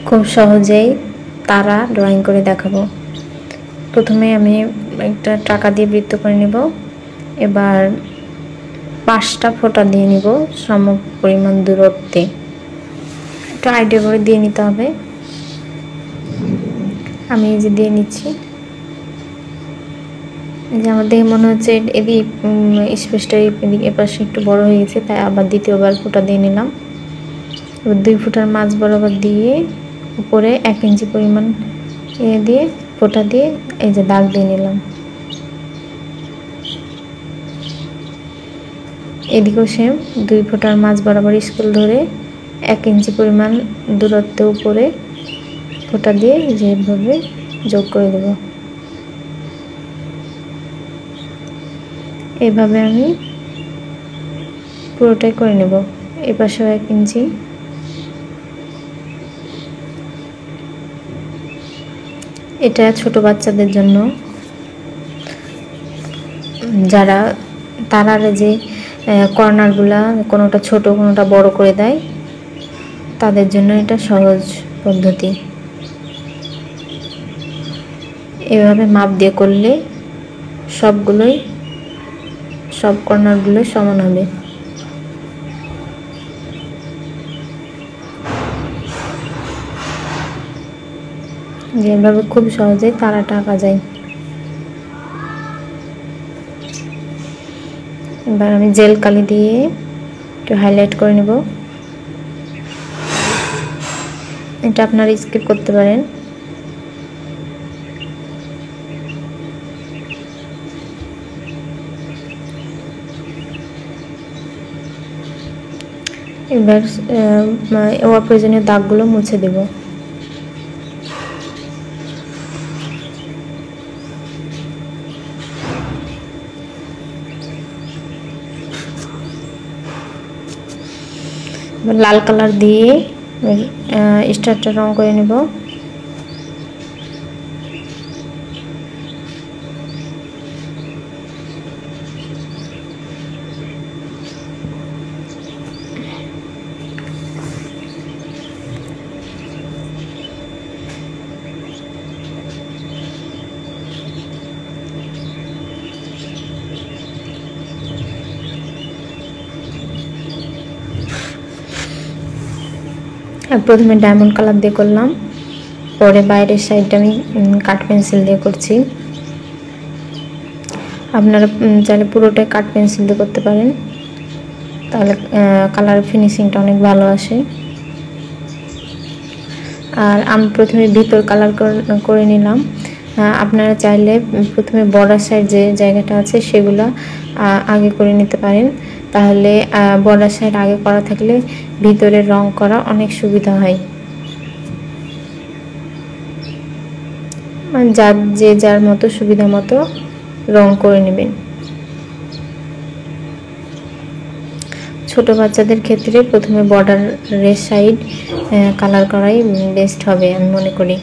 খুব সহজেই তারা ড্রয়িং করে দেখাবো। প্রথমে আমি একটা টাকা দিয়ে বৃত্ত করে নেব। এবার 5টা ফোঁটা দিয়ে নিব সম পরিমাণ দূরত্বে। একটু আইডিয়া করে দিয়ে নিতে হবে। আমি এই যে দিয়ে নিচ্ছি। যে আমার দেখে মনে হচ্ছে এদিকে স্পেসটা এপাশে একটু বড় হয়ে গেছে, তাই আবার দ্বিতীয়বার ফোঁটা দিয়ে নিলাম। এবার 2 ফুটার মাঝ বরাবর দিয়ে উপরে 1 ইঞ্চি পরিমাণ দিয়ে ফোঁটা দিয়ে এই যে দাগ দিয়ে নিলাম। এদিকেও সেম 2 ফুটার মাঝ বরাবর স্কেল ধরে 1 ইঞ্চি পরিমাণ দূরত্বে উপরে ফোঁটা দিয়ে যেভাবে যোগ করে দেব। এভাবে আমি পুরোটাই করে নেব। এপাশেও 1 ইঞ্চি। এটা ছোট বাচ্চাদের জন্য, যারা তারারে যে কর্নারগুলা কোনোটা ছোট কোনোটা বড় করে দেয়, তাদের জন্য এটা সহজ পদ্ধতি। এভাবে মাপ দিয়ে করলে সব কর্নারগুলোই সমান হবে। যেভাবে খুব সহজেই তারাটা আঁকা যায়। এবার আমি জেল কালি দিয়ে একটু হাইলাইট করে নেব। এটা আপনারা স্কিপ করতে পারেন। এবার অপ্রয়োজনীয় দাগগুলো মুছে দেব। লাল কালার দিয়ে স্টারটা রং করে নেব। প্রথমে ডায়মন্ড কালার দিয়ে করলাম, পরে বাইরের সাইডটা আমি কাঠ পেন্সিল দিয়ে করছি। আপনারা চাইলে পুরোটাই কাঠ পেন্সিল দিয়ে করতে পারেন, তাহলে কালার ফিনিশিংটা অনেক ভালো আসে। আর আমি প্রথমে ভিতর কালার করে নিলাম। আপনারা চাইলে প্রথমে বর্ডার সাইড যে জায়গাটা আছে সেগুলো আগে করে নিতে পারেন, তাহলে বর্ডার সাইড আগে করা থাকলে ভিতরে রং করা অনেক সুবিধা হয়। যার মতো সুবিধা মতো রং করে নেবেন। ছোট বাচ্চাদের ক্ষেত্রে প্রথমে বর্ডারের সাইড কালার করাই বেস্ট হবে আমি মনে করি।